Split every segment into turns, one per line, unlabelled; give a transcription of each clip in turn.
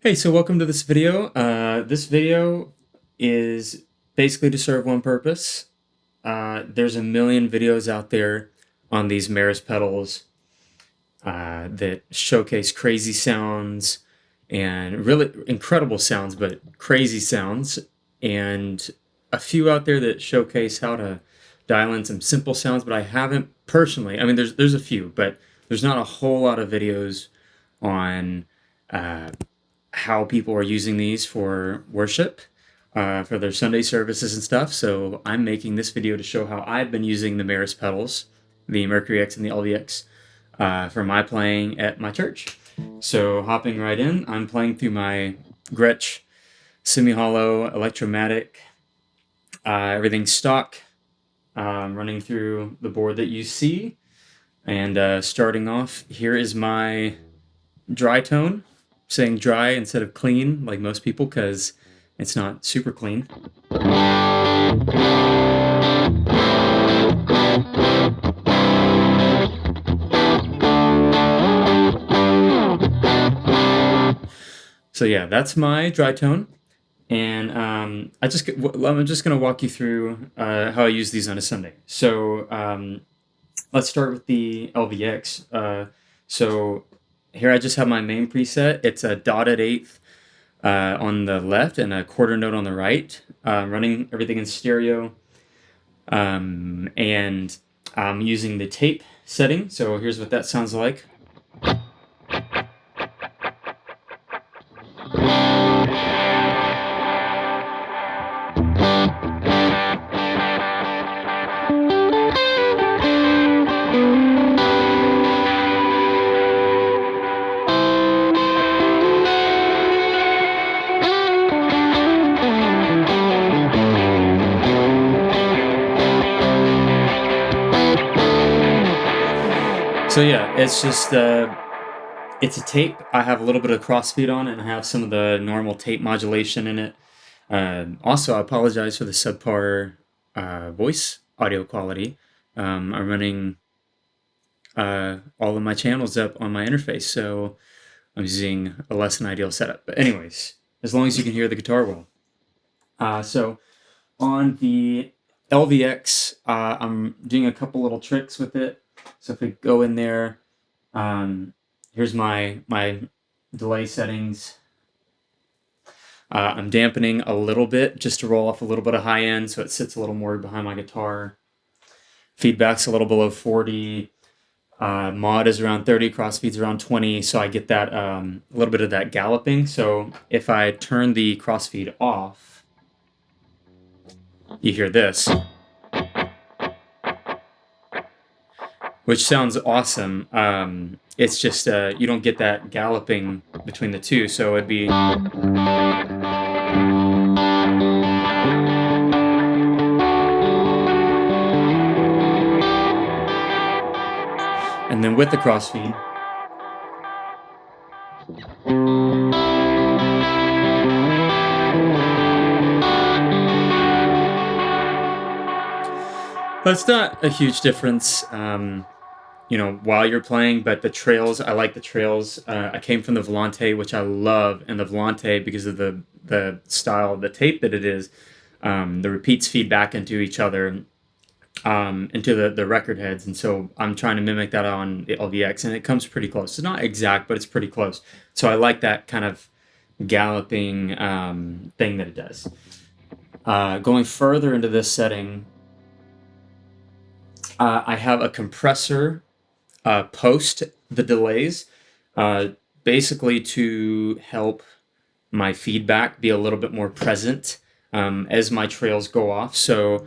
Hey, so welcome to this video. This video is basically to serve one purpose. There's a million videos out there on these Meris pedals that showcase crazy sounds and really incredible sounds, but crazy sounds, and a few out there that showcase how to dial in some simple sounds. But I haven't personally. I mean, there's a few, but there's not a whole lot of videos on uh, how people are using these for worship, for their Sunday services and stuff. So I'm making this video to show how I've been using the Meris pedals, the Mercury X and the LVX, for my playing at my church. So hopping right in, I'm playing through my Gretsch semi-hollow Electromatic, everything's stock, running through the board that you see. And starting off, here is my dry tone, saying dry instead of clean like most people because it's not super clean. So yeah, that's my dry tone. And I'm just going to walk you through how I use these on a Sunday. So let's start with the LVX. So here I just have my main preset. It's a dotted eighth on the left and a quarter note on the right, running everything in stereo. And I'm using the tape setting. So here's what that sounds like. So yeah, it's just it's a tape. I have a little bit of crossfeed on it, and I have some of the normal tape modulation in it. Also, I apologize for the subpar voice audio quality. I'm running all of my channels up on my interface, so I'm using a less than ideal setup. But anyways, as long as you can hear the guitar well. So on the LVX, I'm doing a couple little tricks with it. So if we go in there, here's my delay settings. I'm dampening a little bit just to roll off a little bit of high end so it sits a little more behind my guitar. Feedback's a little below 40. Mod is around 30, crossfeed's around 20, so I get that a little bit of that galloping. So if I turn the crossfeed off, you hear this, which sounds awesome. It's just you don't get that galloping between the two, so it'd be. And then with the crossfeed, but it's not a huge difference, while you're playing. But the trails, I like the trails. I came from the Volante, which I love, and the Volante, because of the style of the tape that it is, the repeats feed back into each other, into the record heads, and so I'm trying to mimic that on the LVX, and it comes pretty close. It's not exact, but it's pretty close. So I like that kind of galloping thing that it does. Going further into this setting, I have a compressor post the delays, basically to help my feedback be a little bit more present as my trails go off. So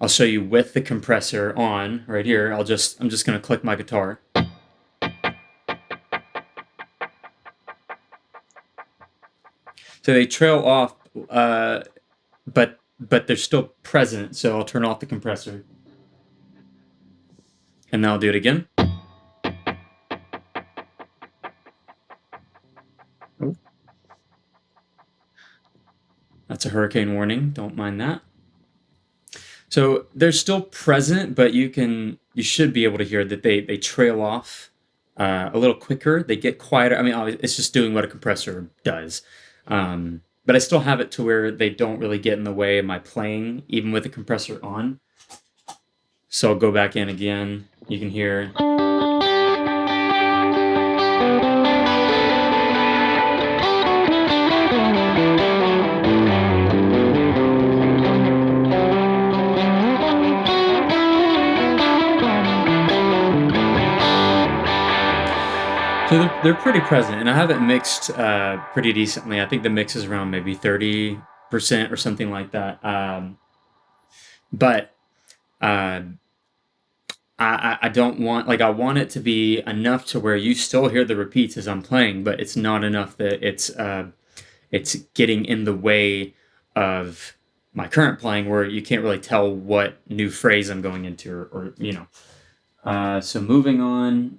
I'll show you with the compressor on right here. I'm just going to click my guitar. So they trail off, but they're still present. So I'll turn off the compressor, and then I'll do it again. Oh. That's a hurricane warning. Don't mind that. So they're still present, but you should be able to hear that they trail off a little quicker. They get quieter. I mean, it's just doing what a compressor does. But I still have it to where they don't really get in the way of my playing, even with the compressor on. So I'll go back in again. You can hear. So they're pretty present, and I have it mixed pretty decently. I think the mix is around maybe 30% or something like that. But I don't want, like, I want it to be enough to where you still hear the repeats as I'm playing, but it's not enough that it's getting in the way of my current playing, where you can't really tell what new phrase I'm going into, or you know. So moving on.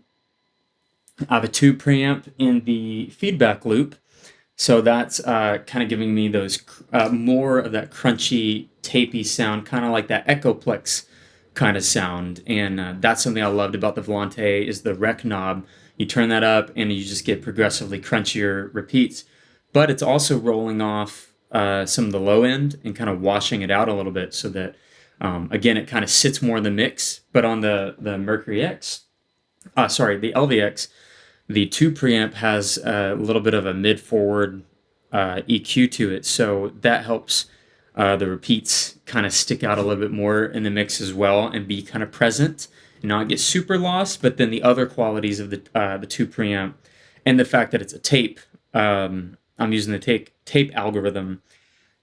I have a tube preamp in the feedback loop, so that's kind of giving me those more of that crunchy, tapey sound, kind of like that Echoplex kind of sound. And that's something I loved about the Volante is the rec knob. You turn that up, and you just get progressively crunchier repeats. But it's also rolling off some of the low end and kind of washing it out a little bit, so that again it kind of sits more in the mix. But on the Mercury X, the LVX, the tube preamp has a little bit of a mid-forward EQ to it, so that helps the repeats kind of stick out a little bit more in the mix as well, and be kind of present and not get super lost. But then the other qualities of the tube preamp, and the fact that it's a tape, I'm using the tape algorithm,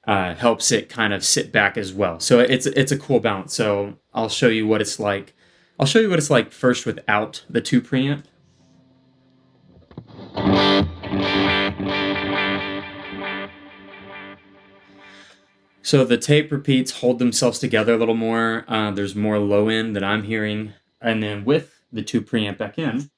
helps it kind of sit back as well. So it's a cool balance. So I'll show you what it's like. I'll show you what it's like first without the tube preamp. So the tape repeats hold themselves together a little more. There's more low end that I'm hearing. And then with the tube preamp back in.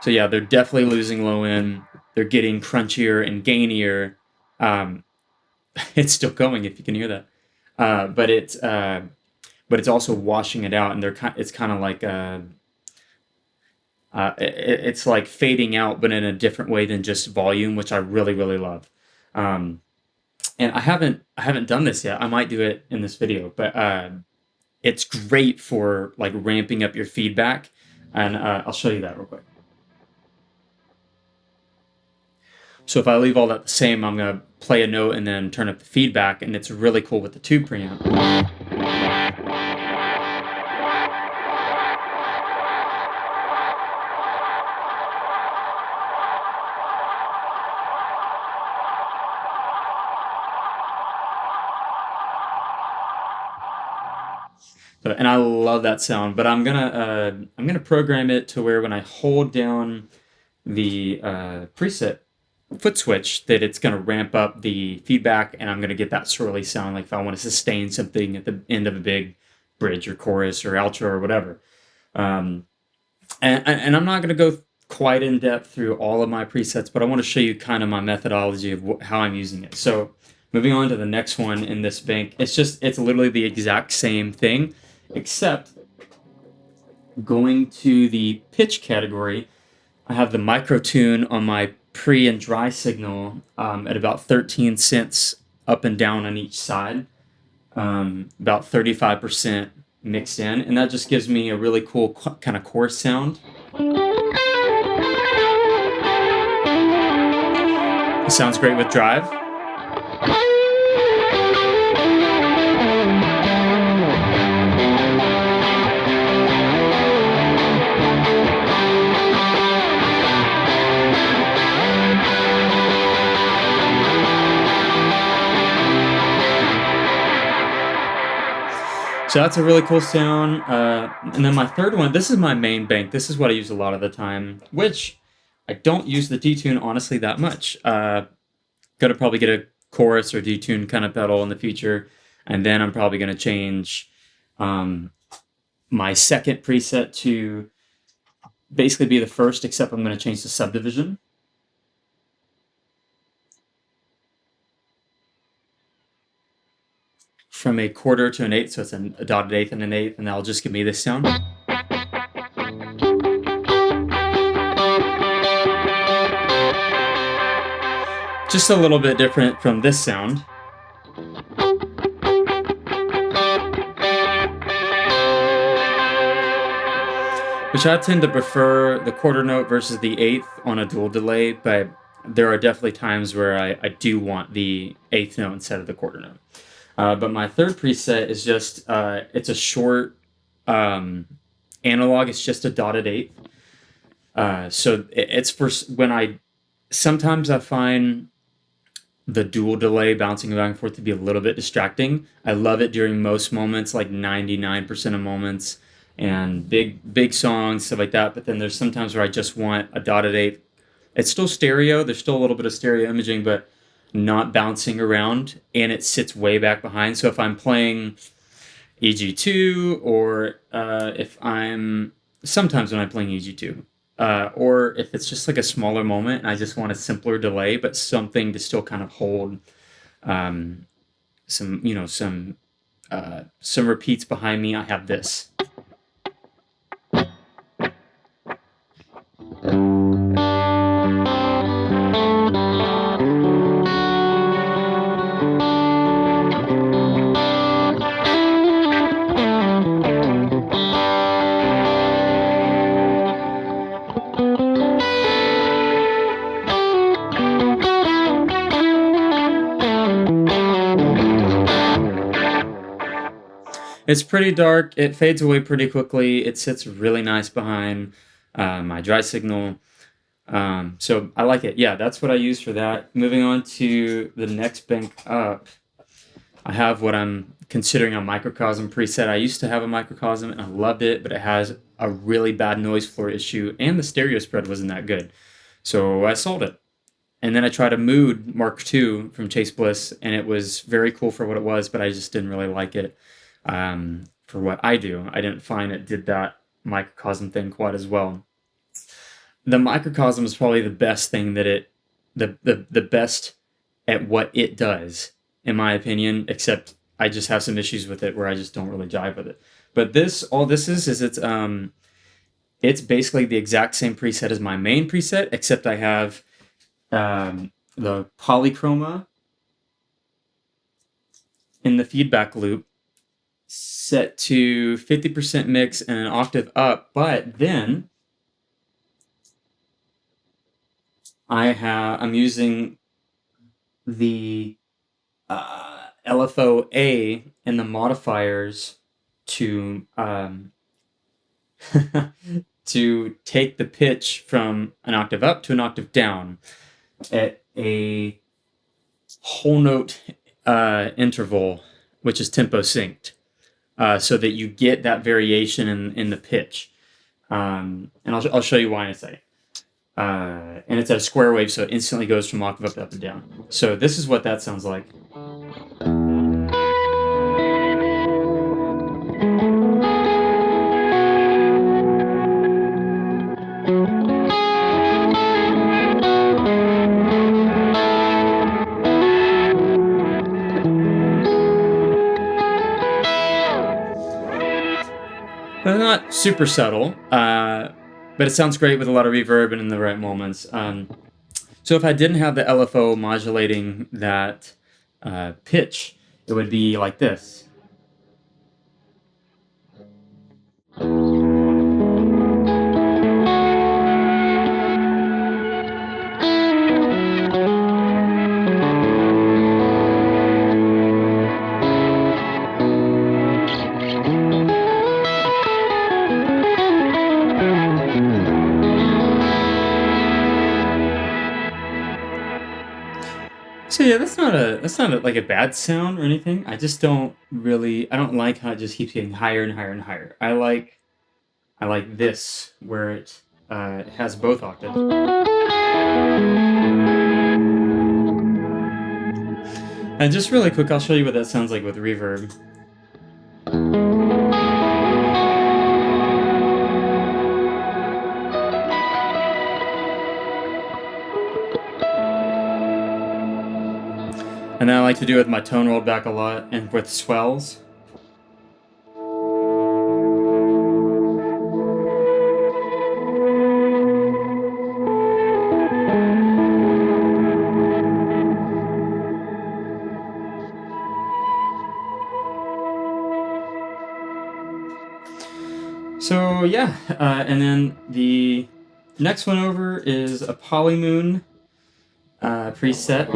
So yeah, they're definitely losing low end. They're getting crunchier and gainier. It's still going, if you can hear that. But it's also washing it out, and it's kind of like it's like fading out, but in a different way than just volume, which I really, really love. And I haven't done this yet. I might do it in this video, but it's great for like ramping up your feedback, and I'll show you that real quick. So if I leave all that the same, I'm gonna play a note and then turn up the feedback, and it's really cool with the tube preamp. So, and I love that sound, but I'm gonna program it to where when I hold down the preset foot switch, that it's gonna ramp up the feedback, and I'm gonna get that swirly sound, like if I want to sustain something at the end of a big bridge or chorus or outro or whatever. And I'm not gonna go quite in depth through all of my presets, but I want to show you kind of my methodology of how I'm using it. So moving on to the next one in this bank, it's literally the exact same thing, except going to the pitch category, I have the micro tune on my pre and dry signal at about 13 cents up and down on each side, about 35% mixed in, and that just gives me a really cool kind of chorus sound. It sounds great with drive. So that's a really cool sound. And then my third one, this is my main bank. This is what I use a lot of the time, which I don't use the detune honestly that much. Gonna probably get a chorus or detune kind of pedal in the future, and then I'm probably gonna change my second preset to basically be the first, except I'm gonna change the subdivision. from a quarter to an eighth, so it's a dotted eighth and an eighth, and that'll just give me this sound. Just a little bit different from this sound. Which I tend to prefer the quarter note versus the eighth on a dual delay, but there are definitely times where I do want the eighth note instead of the quarter note. But my third preset is just, it's a short analog. It's just a dotted eighth. So it's for when sometimes I find the dual delay bouncing back and forth to be a little bit distracting. I love it during most moments, like 99% of moments, and big songs, stuff like that. But then there's sometimes where I just want a dotted eighth. It's still stereo. There's still a little bit of stereo imaging, but not bouncing around, and it sits way back behind. So if I'm playing EG2, or sometimes when I'm playing EG2, or if it's just like a smaller moment and I just want a simpler delay, but something to still kind of hold some repeats behind me, I have this. It's pretty dark. It fades away pretty quickly. It sits really nice behind my dry signal. So I like it. Yeah, that's what I use for that. Moving on to the next bank up, I have what I'm considering a microcosm preset. I used to have a microcosm and I loved it, but it has a really bad noise floor issue and the stereo spread wasn't that good. So I sold it. And then I tried a Mood Mark II from Chase Bliss, and it was very cool for what it was, but I just didn't really like it for what I do. I didn't find it did that microcosm thing quite as well. The microcosm is probably the best thing that the best at what it does, in my opinion, except I just have some issues with it where I just don't really jive with it. But all this is it's basically the exact same preset as my main preset, except I have the polychroma in the feedback loop set to 50% mix and an octave up, but then I'm using the LFO-A and the modifiers to to take the pitch from an octave up to an octave down at a whole note interval, which is tempo synced, so that you get that variation in the pitch. And I'll show you why in a second. And it's at a square wave, so it instantly goes from octave up and down. So this is what that sounds like. They're not super subtle, but it sounds great with a lot of reverb and in the right moments. So if I didn't have the LFO modulating that pitch, it would be like this. So yeah, that's not like a bad sound or anything. I just don't like how it just keeps getting higher and higher and higher. I like this where it has both octaves. And just really quick, I'll show you what that sounds like with reverb. And And then I like to do it with my tone rolled back a lot and with swells. So yeah, and then the next one over is a Polymoon preset.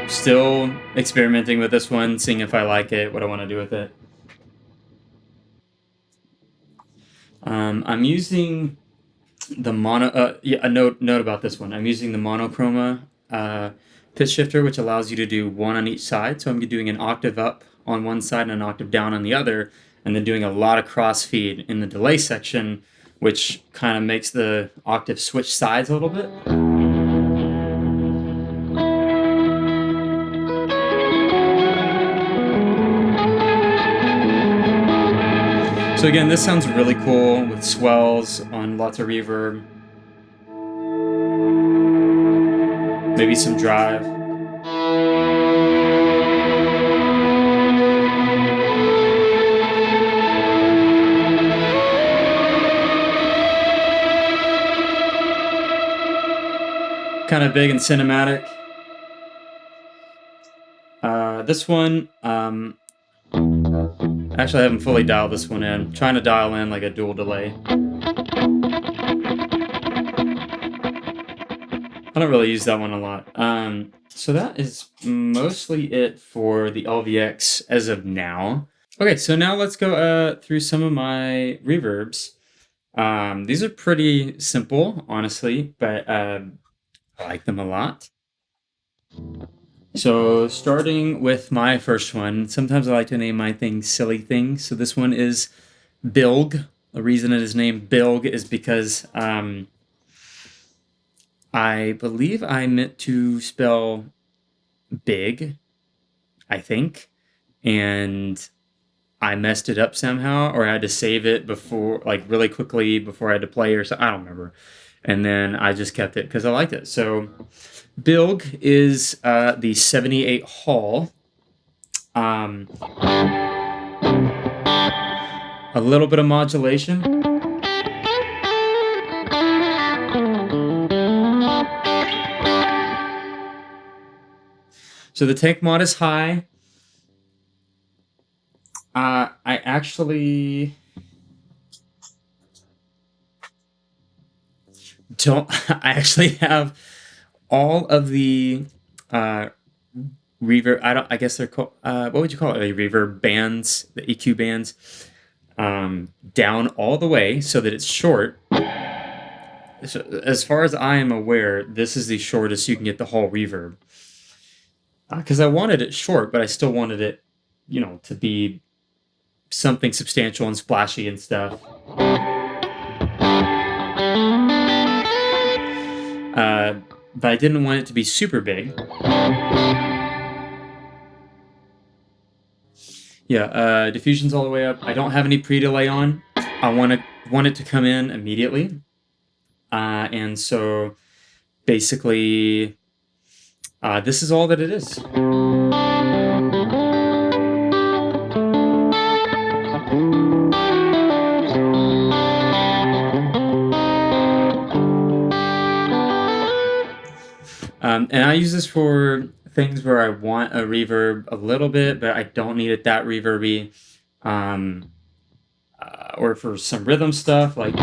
Still experimenting with this one, seeing if I like it, what I want to do with it. I'm using the mono. A note about this one. I'm using the monochroma pitch shifter, which allows you to do one on each side. So I'm doing an octave up on one side and an octave down on the other, and then doing a lot of crossfeed in the delay section, which kind of makes the octave switch sides a little bit. So again, this sounds really cool with swells on lots of reverb. Maybe some drive. Kind of big and cinematic. This one, actually I haven't fully dialed this one in. I'm trying to dial in like a dual delay. I don't really use that one a lot. So that is mostly it for the LVX as of now. Okay, so now let's go through some of my reverbs. These are pretty simple, honestly, but I like them a lot. So starting with my first one, sometimes I like to name my things silly things. So this one is Bilg. The reason it is named Bilg is because I believe I meant to spell big, I think, and I messed it up somehow, or I had to save it before, like really quickly before I had to play, or so I don't remember. And then I just kept it because I liked it. So Bilg is the 78 Hall. A little bit of modulation. So the tank mod is high. I actually don't. I actually have all of the reverb. I guess they're called. What would you call it? The reverb bands, the EQ bands, down all the way so that it's short. So as far as I am aware, this is the shortest you can get the Hall reverb. Because I wanted it short, but I still wanted it, to be something substantial and splashy and stuff. But I didn't want it to be super big. Yeah, diffusion's all the way up. I don't have any pre-delay on. I want it to come in immediately. And so basically, this is all that it is. And I use this for things where I want a reverb a little bit, but I don't need it that reverby. Or for some rhythm stuff, like...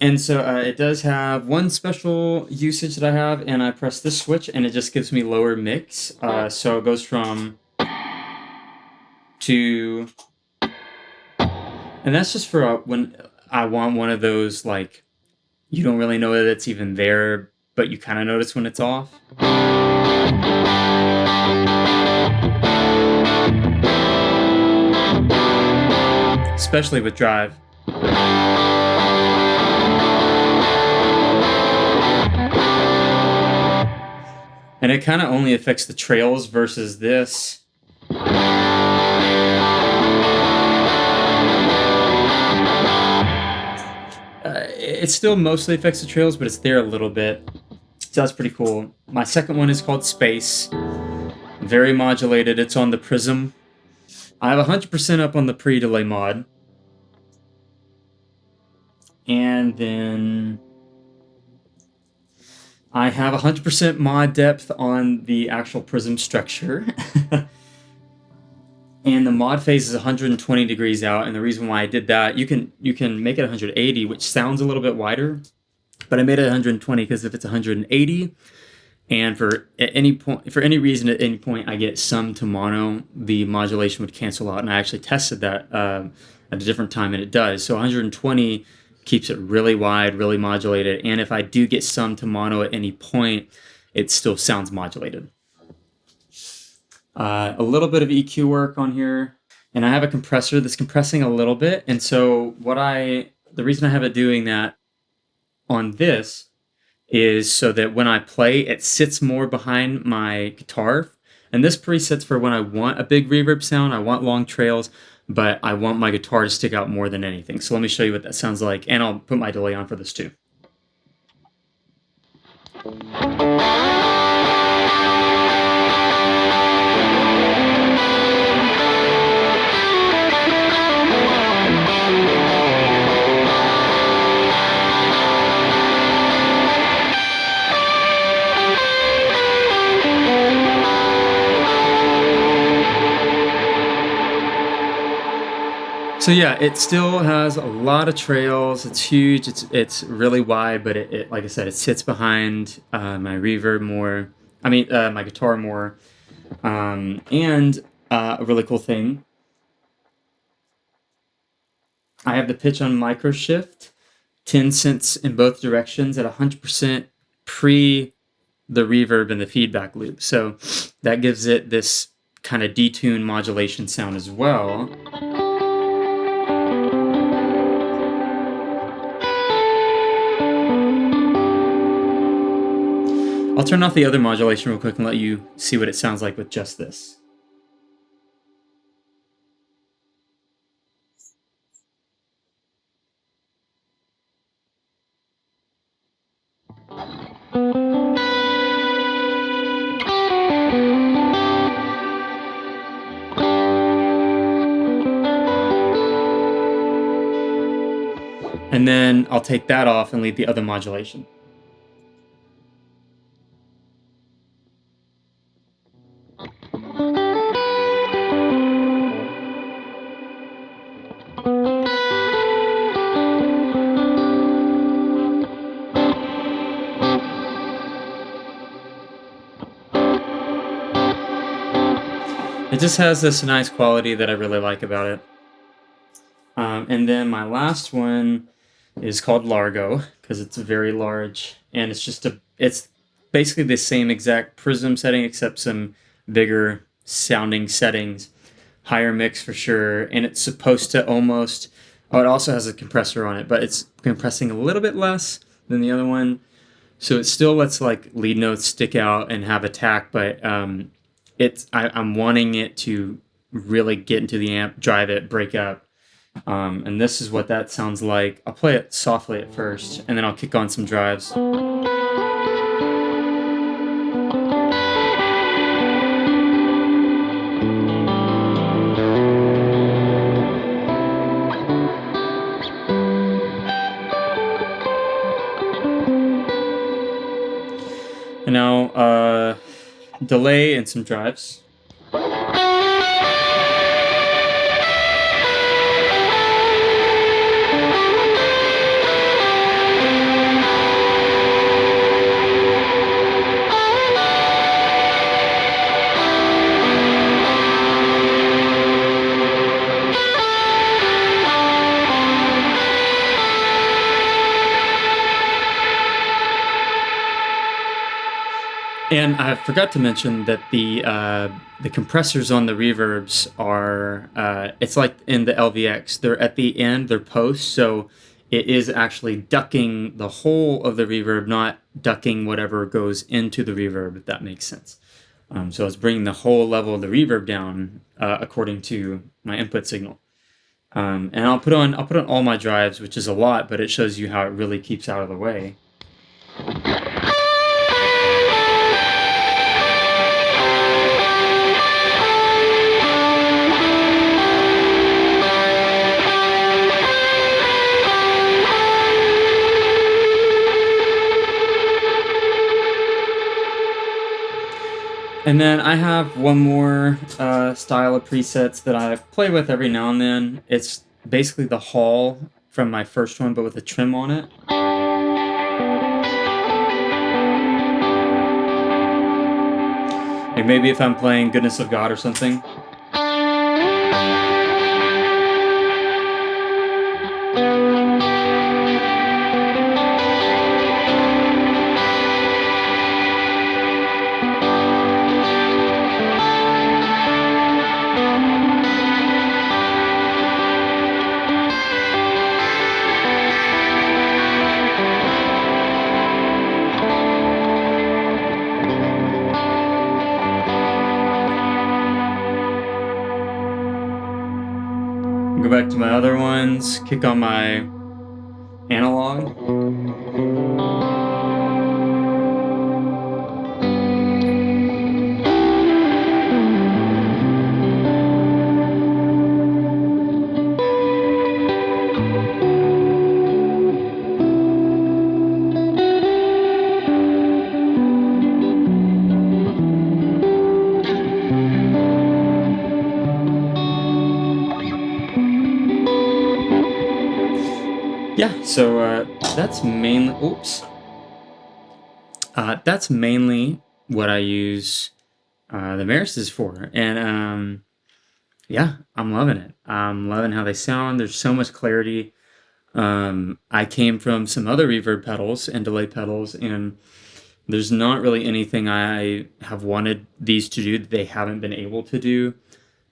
And so it does have one special usage that I have, and I press this switch, and it just gives me lower mix. So it goes from to... And that's just for when I want one of those, like, you don't really know that it's even there, but you kind of notice when it's off. Especially with drive. And it kind of only affects the trails versus this. it still mostly affects the trails, but it's there a little bit. So that's pretty cool. My second one is called Space. Very modulated. It's on the Prism. I have 100% up on the pre-delay mod. And then I have 100% mod depth on the actual Prism structure. And the mod phase is 120 degrees out, and the reason why I did that, you can make it 180, which sounds a little bit wider, but I made it 120 because if it's 180, and for any reason at any point I get sum to mono, the modulation would cancel out, and I actually tested that at a different time, and it does. So 120 keeps it really wide, really modulated, and if I do get sum to mono at any point, it still sounds modulated. A little bit of EQ work on here, and I have a compressor that's compressing a little bit, and so the reason I have it doing that on this is so that when I play, it sits more behind my guitar, and this presets for when I want a big reverb sound, I want long trails, but I want my guitar to stick out more than anything. So let me show you what that sounds like, and I'll put my delay on for this too. So yeah, it still has a lot of trails. It's huge. It's really wide, but it like I said, it sits behind my reverb more. My guitar more. And a really cool thing, I have the pitch on micro shift, 10 cents in both directions at 100% pre the reverb and the feedback loop. So that gives it this kind of detune modulation sound as well. I'll turn off the other modulation real quick and let you see what it sounds like with just this. And then I'll take that off and leave the other modulation. It just has this nice quality that I really like about it. And then my last one is called Largo because it's very large, and it's basically the same exact Prism setting except some bigger sounding settings, higher mix for sure, and it's supposed to almost. Oh, it also has a compressor on it, but it's compressing a little bit less than the other one, so it still lets like lead notes stick out and have attack, but I'm wanting it to really get into the amp, drive it, break up. And this is what that sounds like. I'll play it softly at first, and then I'll kick on some drives. And now delay and some drives. And I forgot to mention that the compressors on the reverbs are it's like in the LVX. They're at the end, they're post, so it is actually ducking the whole of the reverb, not ducking whatever goes into the reverb, if that makes sense. So it's bringing the whole level of the reverb down according to my input signal. And I'll put on all my drives, which is a lot, but it shows you how it really keeps out of the way. And then I have one more style of presets that I play with every now and then. It's basically the Hall from my first one, but with a trim on it. Like maybe if I'm playing Goodness of God or something. Go back to my other ones, kick on my analog. Yeah, so that's mainly, oops. That's mainly what I use the Meris for. And yeah, I'm loving it. I'm loving how they sound. There's so much clarity. I came from some other reverb pedals and delay pedals, and there's not really anything I have wanted these to do that they haven't been able to do.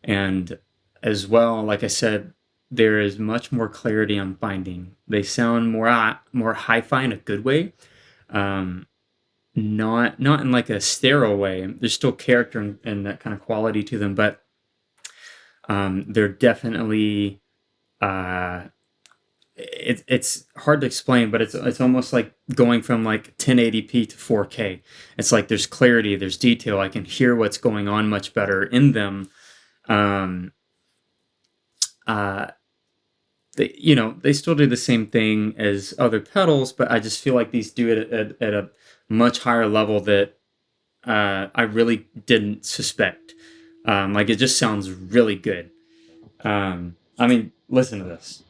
And as well, like I said, there is much more clarity I'm finding. They sound more hi-fi in a good way. Um, not in like a sterile way. There's still character and that kind of quality to them, but they're definitely it's hard to explain, but it's almost like going from like 1080p to 4K. It's like there's clarity, there's detail. I can hear what's going on much better in them. Um, uh, they still do the same thing as other pedals, but I just feel like these do it at a much higher level that I really didn't suspect. Like it just sounds really good. I mean, listen to this.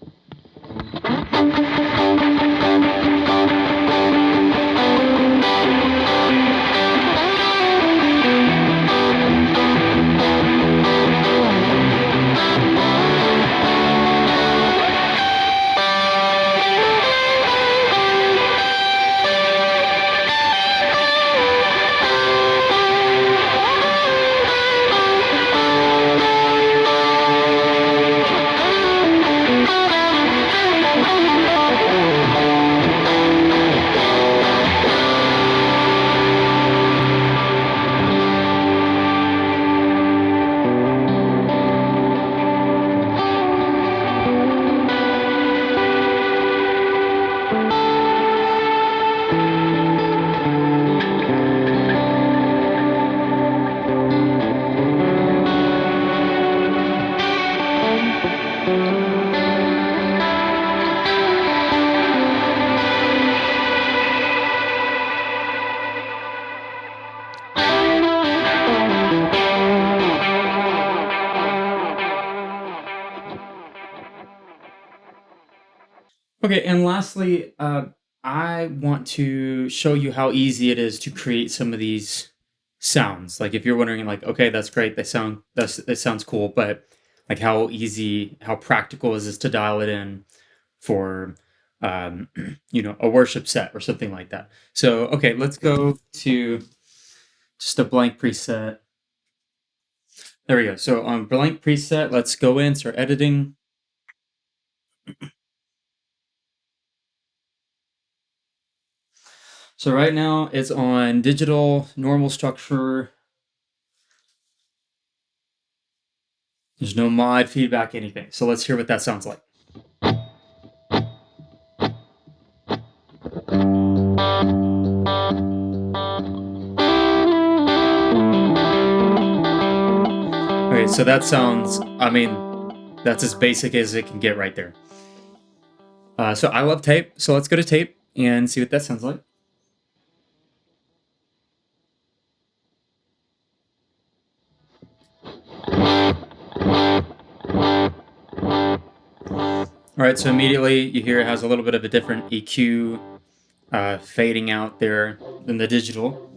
Okay, and lastly, I want to show you how easy it is to create some of these sounds. Like if you're wondering, like, okay, that's great, that sounds cool, but like how easy, how practical is this to dial it in for, a worship set or something like that. So, okay, let's go to just a blank preset. There we go. So on blank preset, let's go in, start editing. So right now it's on digital normal structure. There's no mod, feedback, anything. So let's hear what that sounds like. Okay, so that sounds, I mean, that's as basic as it can get right there. So I love tape, so let's go to tape and see what that sounds like. All right, so immediately you hear it has a little bit of a different EQ fading out there than the digital.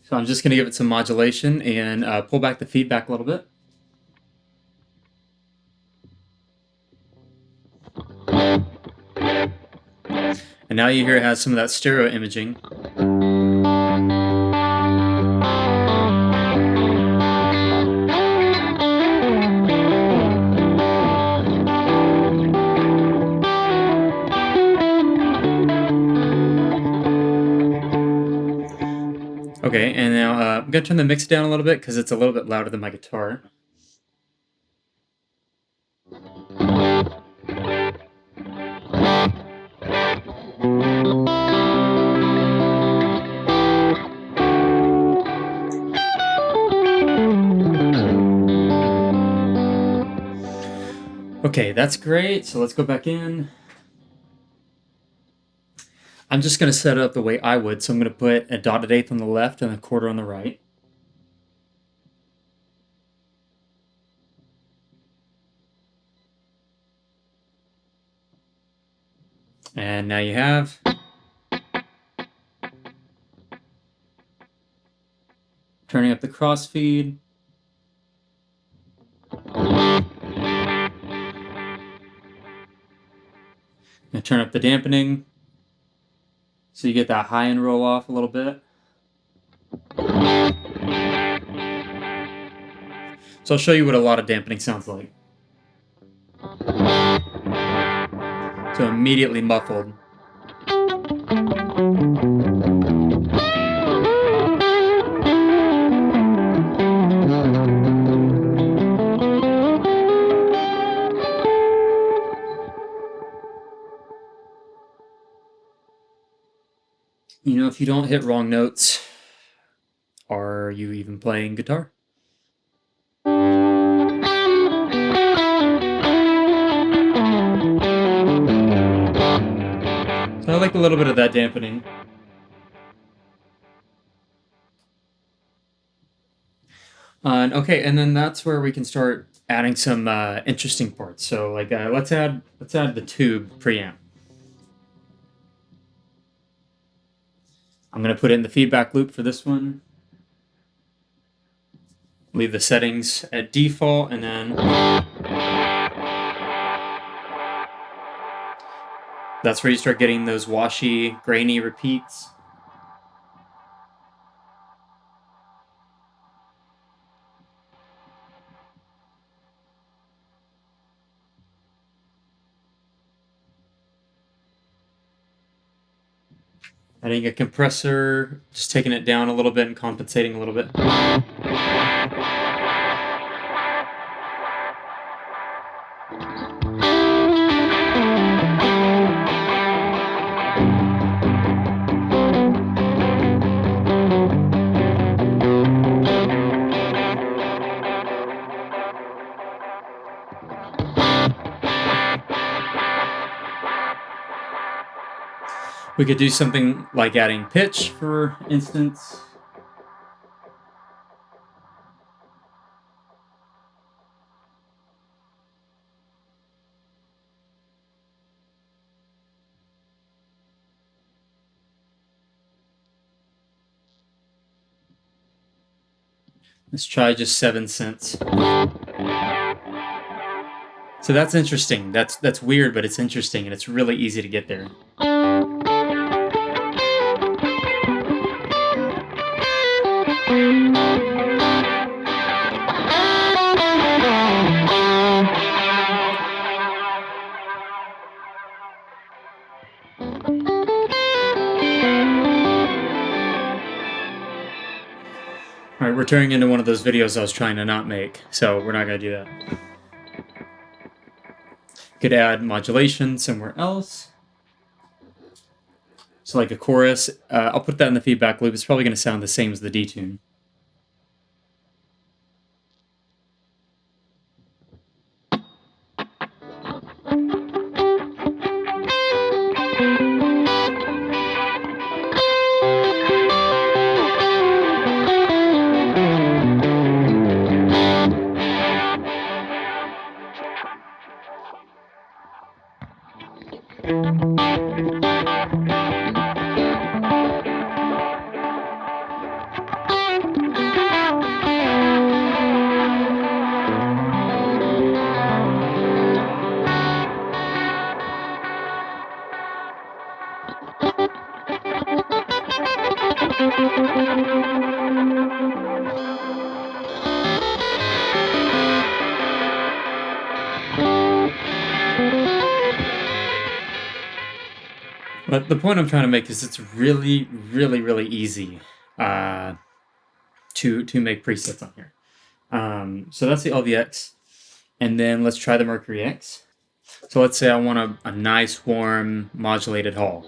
So I'm just going to give it some modulation and pull back the feedback a little bit. And now you hear it has some of that stereo imaging. Okay, and now I'm going to turn the mix down a little bit because it's a little bit louder than my guitar. Okay, that's great. So let's go back in. I'm just going to set it up the way I would. So I'm going to put a dotted eighth on the left and a quarter on the right. And now you have. Turning up the crossfeed. And turn up the dampening. So you get that high end roll off a little bit. So I'll show you what a lot of dampening sounds like. So immediately muffled. You know, if you don't hit wrong notes, are you even playing guitar? So I like a little bit of that dampening. Okay, and then that's where we can start adding some interesting parts. So like let's add the tube preamp. I'm gonna put in the feedback loop for this one. Leave the settings at default, and then that's where you start getting those washy, grainy repeats. Adding a compressor, just taking it down a little bit and compensating a little bit. We could do something like adding pitch, for instance. Let's try just 7 cents. So that's interesting. That's weird, but it's interesting, and it's really easy to get there. All right, we're turning into one of those videos I was trying to not make, so we're not going to do that. Could add modulation somewhere else. So like a chorus, I'll put that in the feedback loop. It's probably going to sound the same as the detune. But the point I'm trying to make is it's really, really, really easy to make presets on here. So that's the LVX. And then let's try the Mercury X. So let's say I want a nice, warm, modulated hall.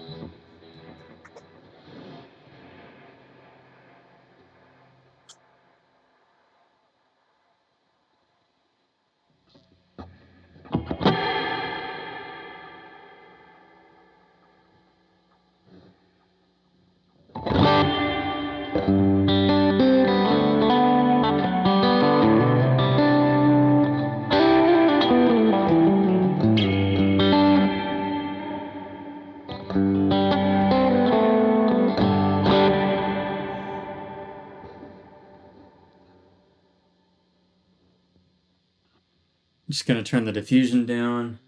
I'm just going to turn the diffusion down.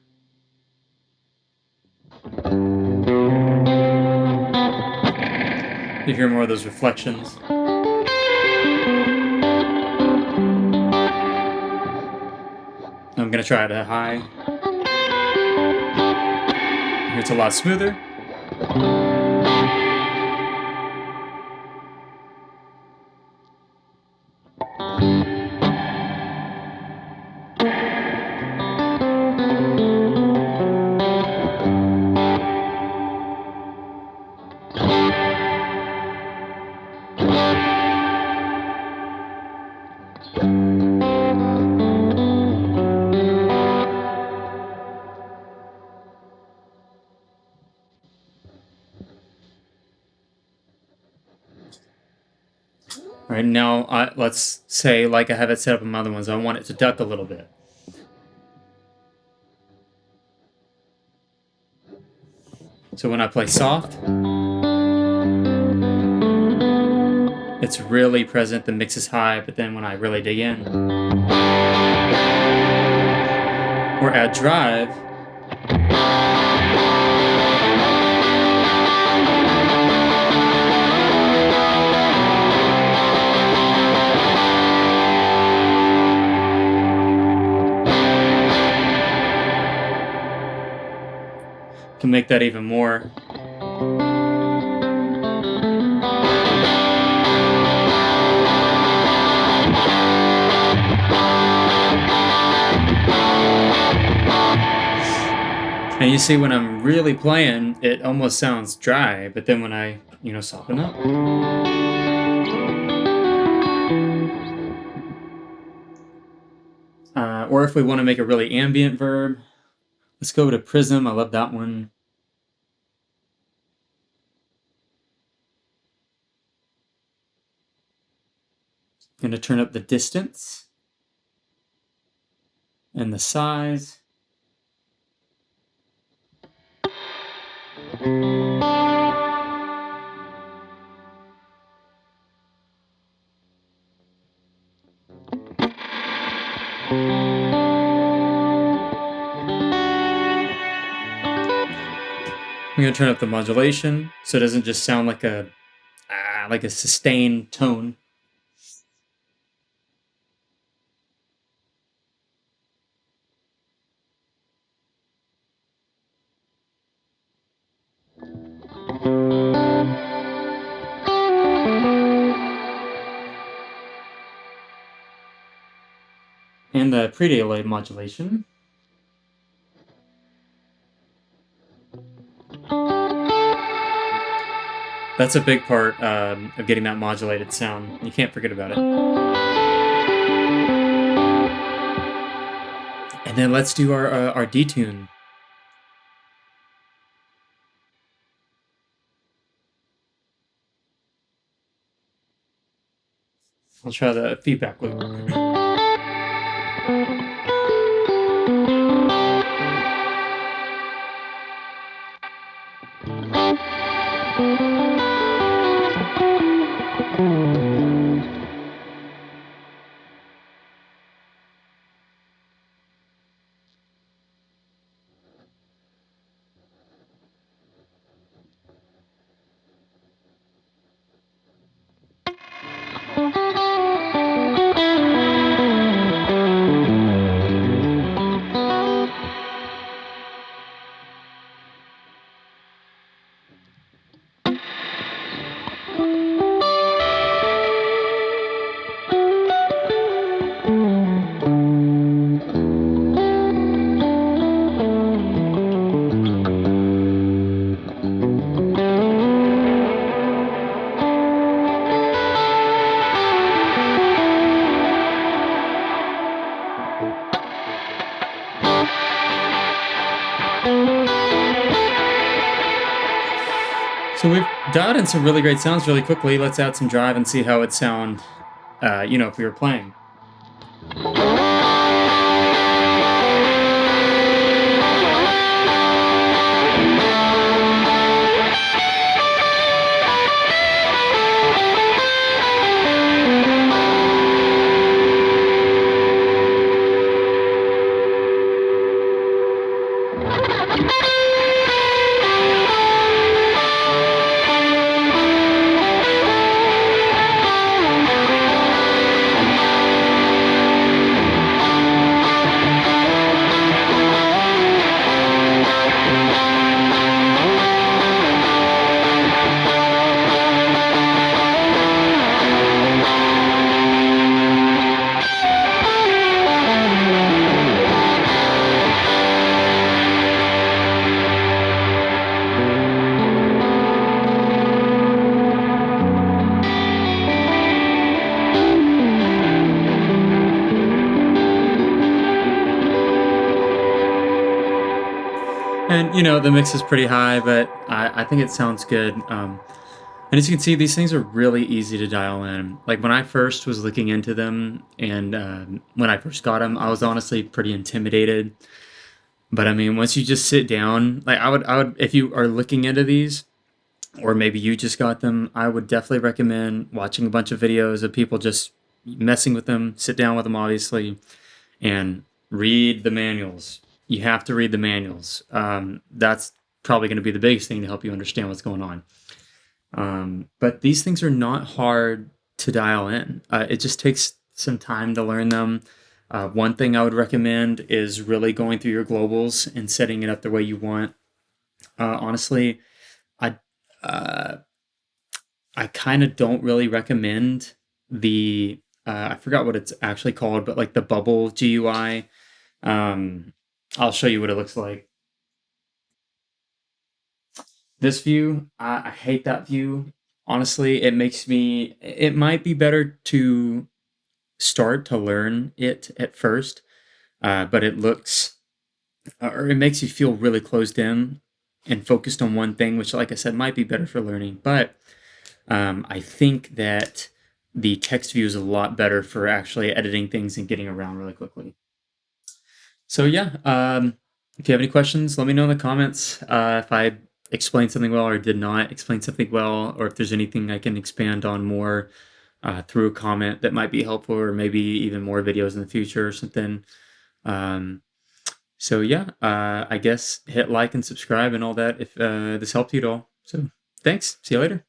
You hear more of those reflections. I'm going to try it at high. Here it's a lot smoother. All right, now let's say, like I have it set up in my other ones, I want it to duck a little bit. So when I play soft, it's really present, the mix is high, but then when I really dig in, or add drive, can make that even more. And you see when I'm really playing, it almost sounds dry, but then when I, soften up. Or if we want to make a really ambient verb, let's go to Prism. I love that one. I'm going to turn up the distance and the size. I'm going to turn up the modulation so it doesn't just sound like a sustained tone. pre-delay modulation. That's a big part of getting that modulated sound. You can't forget about it. And then let's do our detune. I'll try the feedback loop. So we've dialed in some really great sounds really quickly. Let's add some drive and see how it'd sound, if we were playing. And the mix is pretty high, but I think it sounds good. And as you can see, these things are really easy to dial in. Like when I first was looking into them, and when I first got them, I was honestly pretty intimidated. But I mean, once you just sit down, like I would, if you are looking into these, or maybe you just got them, I would definitely recommend watching a bunch of videos of people just messing with them. Sit down with them, obviously, and read the manuals. You have to read the manuals. That's probably going to be the biggest thing to help you understand what's going on. But these things are not hard to dial in. It just takes some time to learn them. One thing I would recommend is really going through your globals and setting it up the way you want. Honestly, I uh, I kind of don't really recommend the I forgot what it's actually called, but like the bubble GUI. Um, I'll show you what it looks like. This view, I hate that view. Honestly, it might be better to start to learn it at first, but it looks, or it makes you feel really closed in and focused on one thing, which, like I said, might be better for learning. But I think that the text view is a lot better for actually editing things and getting around really quickly. So yeah, if you have any questions, let me know in the comments. If I explained something well or did not explain something well, or if there's anything I can expand on more through a comment that might be helpful, or maybe even more videos in the future or something. So yeah, I guess hit like and subscribe and all that if this helped you at all. So thanks. See you later.